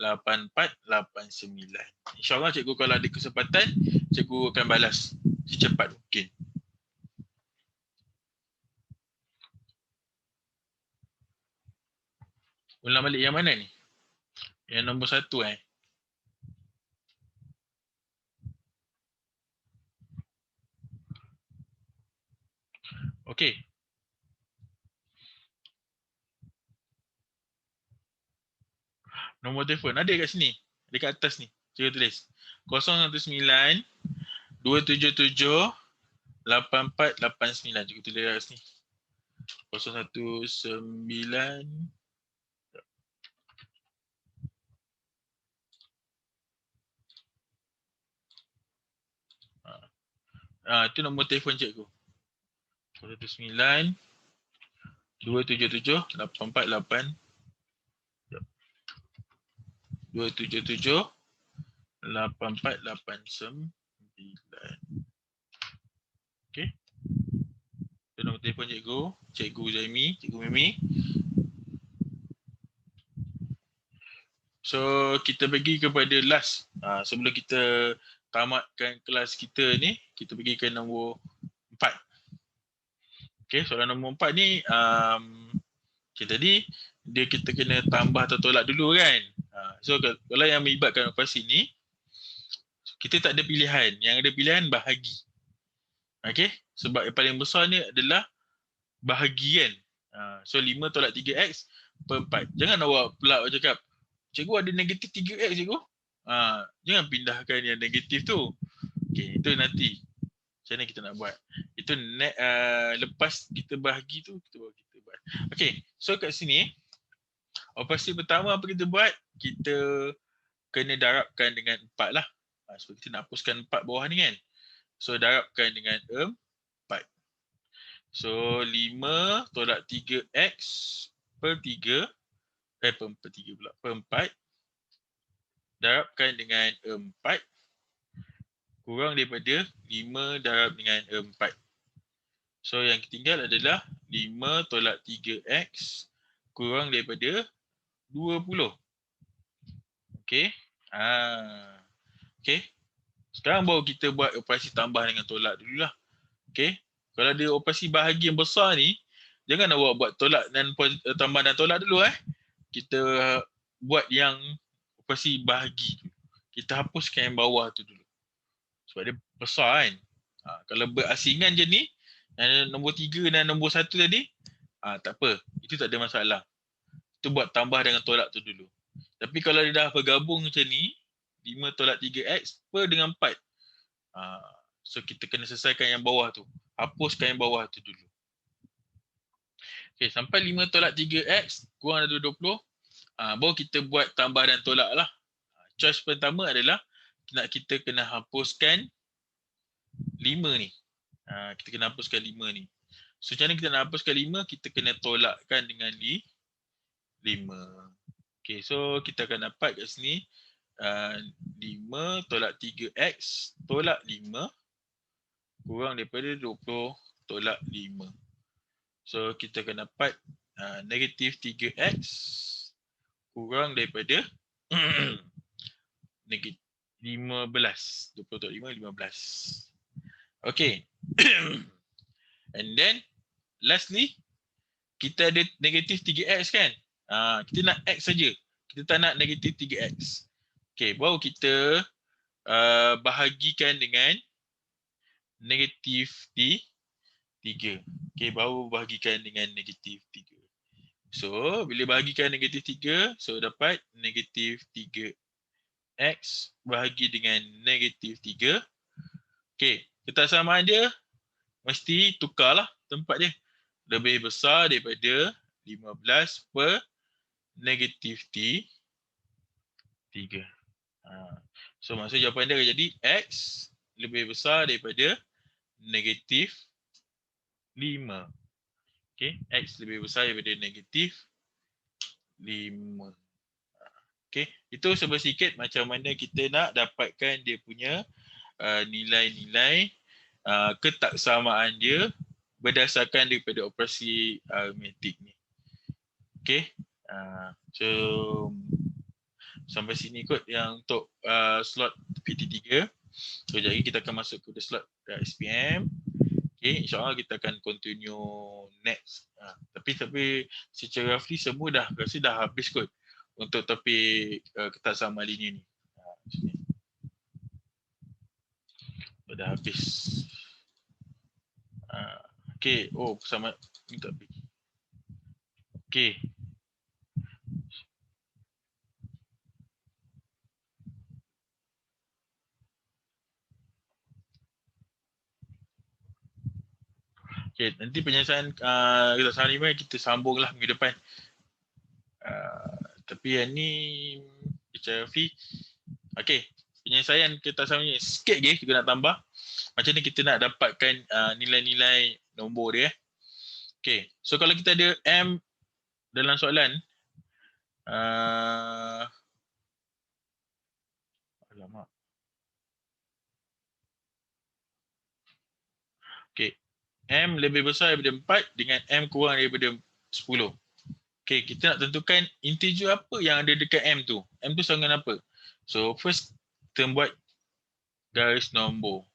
8489. InsyaAllah cikgu kalau ada kesempatan, cikgu akan balas secepat mungkin. Ulang balik yang mana ni? Yang nombor 1 Okey. Nombor telefon ada kat sini. Dekat atas ni. Cikgu tulis. 019 277 8489. Cikgu tulis kat sini. 019 Itu nombor telefon cikgu. 019 277 848 277 8489. Okey. Itu nombor telefon cikgu, Cikgu Zaimi, Cikgu Mimi. So kita pergi kepada last. Sebelum kita tamatkan kelas kita ni, kita pergi ke nombor 4. Okey, soalan nombor 4 ni okay, tadi dia kita kena tambah atau tolak dulu kan. So kalau yang melibatkan operasi ni, kita tak ada pilihan. Yang ada pilihan bahagi. Okey, sebab yang paling besar ni adalah bahagian. So 5 tolak 3x per 4. Jangan awak pula cakap, cikgu ada negatif 3x cikgu. Jangan pindahkan yang negatif tu. Okey, itu nanti. Macam mana kita nak buat? Itu lepas kita bahagi tu, kita buat. Okey, so kat sini, operasi pertama apa kita buat? Kita kena darabkan dengan 4 lah. Sebab kita nak hapuskan 4 bawah ni kan. So darabkan dengan 4. So 5 tolak 3x per 3 per 3 pula, per 4 darabkan dengan 4 kurang daripada 5 darab dengan 4. So yang tinggal adalah 5 tolak 3x kurang daripada 20. Okey. Okey. Sekarang baru kita buat operasi tambah dengan tolak dululah. Okey. Kalau ada operasi bahagi yang besar ni, jangan awak buat tolak dan tambah dan tolak dulu Kita buat yang operasi bahagi tu. Kita hapuskan yang bawah tu dulu. Sebab dia besar kan. Kalau berasingan je ni, yang nombor 3 dan nombor 1 tadi, tak apa. Itu tak ada masalah. Itu buat tambah dengan tolak tu dulu. Tapi kalau dia dah bergabung macam ni, 5 tolak 3x per dengan 4. So kita kena selesaikan yang bawah tu. Hapuskan yang bawah tu dulu. Okay, sampai 5 tolak 3x kurang dari 20. Baru kita buat tambah dan tolak lah. Choice pertama adalah kita kena hapuskan 5 ni. Kita kena hapuskan 5 ni. So macam mana kita nak hapuskan 5? Kita kena tolakkan dengan 5. Okay, so kita akan dapat kat sini 5 tolak 3x tolak 5 kurang daripada 20 tolak 5. So kita akan dapat negatif 3x kurang daripada negatif 15. 20 tolak 5, 15. Okay. And then lastly, kita ada negatif 3x kan? Kita nak x saja. Kita tak nak negatif 3x. Okay, baru kita bahagikan dengan negatif 3. Okay, baru bahagikan dengan negatif 3. So, bila bahagikan negatif 3, so dapat negatif 3x bahagi dengan negatif 3. Okay, ketaksamaan dia mesti tukarlah tempat dia. Lebih besar daripada 15 per negatif 3. So maksud jawapan dia akan jadi x lebih besar daripada negatif 5. Okay, x lebih besar daripada negatif 5. Okay, itu sedikit macam mana kita nak dapatkan dia punya nilai-nilai ketaksamaan dia berdasarkan daripada operasi aritmetik ni. Okay, so sampai sini kot yang untuk slot PT3. So jadi kita akan masuk ke slot SPM. Okay, insyaAllah kita akan continue next. Tapi secara roughly semua dah habis kot untuk topik ketaksamaan linear ni. Dah habis. Okay, sama ni tak habis. Okay. Okay, nanti penyelesaian ketaksamaan linear kita sambunglah minggu depan. Tapi yang ni bicara fee. Okay, penyelesaian penyelesaian ketasamaan sikit je kita nak tambah. Macam ni kita nak dapatkan nilai-nilai nombor dia. Okay, so kalau kita ada M dalam soalan, alamak. Okay, M lebih besar daripada 4 dengan M kurang daripada 10. Okay, kita nak tentukan integer apa yang ada dekat M tu. M tu sama dengan apa? So, first kita buat garis nombor.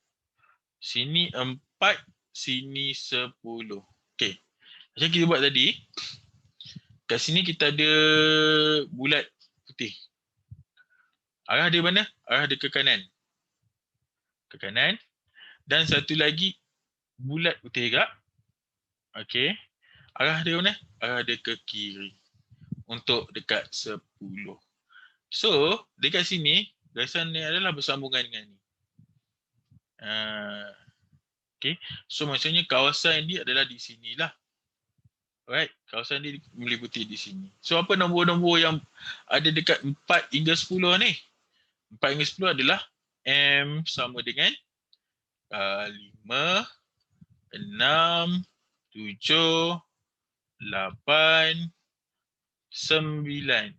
Sini 4, sini 10. Okay, macam kita buat tadi, kat sini kita ada bulat putih. Arah dia mana? Arah dia ke kanan. Ke kanan. Dan satu lagi bulat putih juga. Okey. Arah dia mana? Arah dia ke kiri. Untuk dekat 10. So, dekat sini, garisan ni adalah bersambungan dengan ni. Okey. So, maksudnya kawasan dia adalah di sinilah. Alright. Kawasan dia meliputi di sini. So, apa nombor-nombor yang ada dekat 4 hingga 10 ni? 4 hingga 10 adalah M sama dengan 5, 6, 7, 8, 9.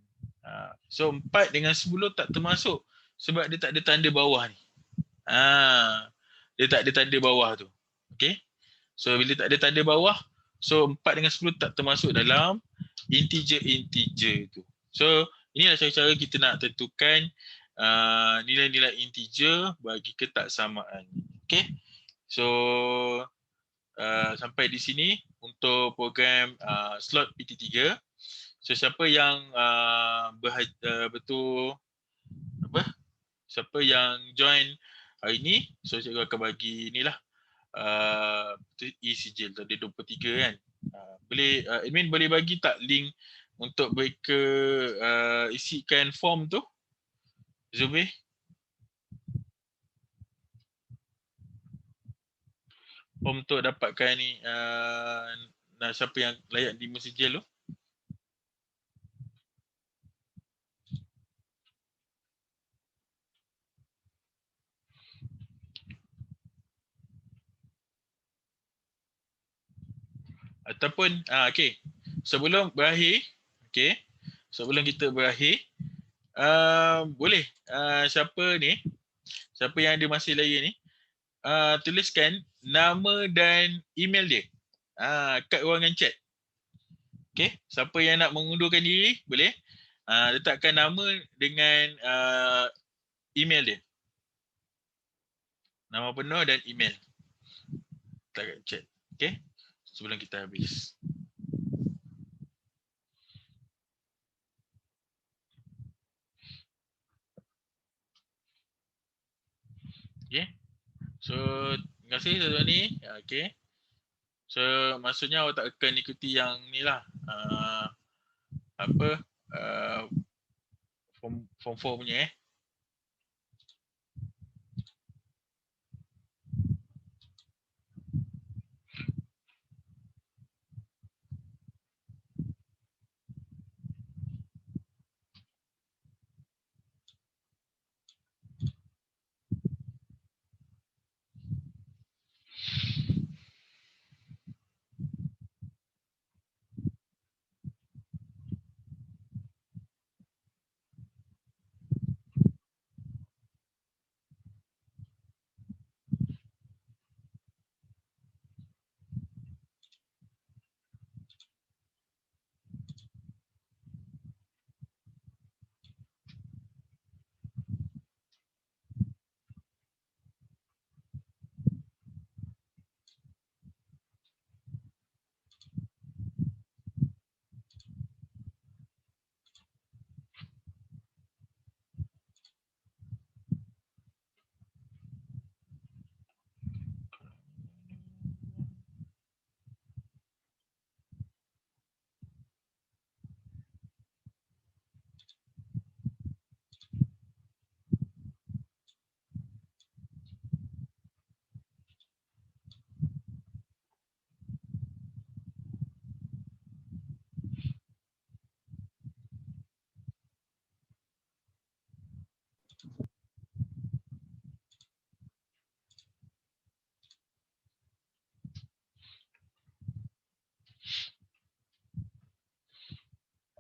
So 4 dengan 10 tak termasuk sebab dia tak ada tanda bawah ni. Dia tak ada tanda bawah tu. Okay. So bila tak ada tanda bawah, so 4 dengan 10 tak termasuk dalam integer-integer tu. So inilah cara-cara kita nak tentukan nilai-nilai integer bagi ketaksamaan. Okay. So sampai di sini untuk program slot PT3. So siapa yang siapa yang join hari ni, so cikgu akan bagi inilah e-sijil tadi 23 kan. Boleh admin boleh bagi tak link untuk mereka isikan form tu? Zubir? Form untuk dapatkan ni siapa yang layak di sijil tu? Ataupun okey. Sebelum berakhir, okey. Sebelum kita berakhir, boleh siapa yang ada masih lagi ni, tuliskan nama dan email dia. Kat ruangan chat. Okey, siapa yang nak mengundurkan diri boleh letakkan nama dengan email dia. Nama penuh dan email. Letak kat chat. Okey. Sebelum kita habis. Okay. So, terima kasih tuan-tuan ni. Okay. So, maksudnya awak tak akan ikuti yang ni lah. Form 4 punya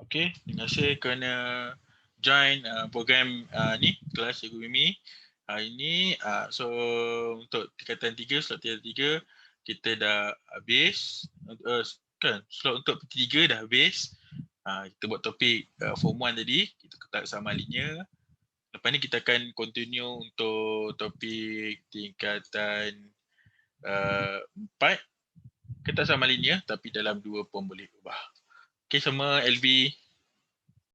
Okay, terima kasih kerana join program ni, kelas Cikgu Mimi. Hari ni, so untuk tingkatan 3, slot tingkatan 3, kita dah habis. Kan, slot untuk P3 dah habis. Kita buat topik Form 1 tadi, kita ketak sama linear. Lepas ni kita akan continue untuk topik tingkatan 4. Ketak sama linear tapi dalam 2 pun boleh ubah. Okay, semua LB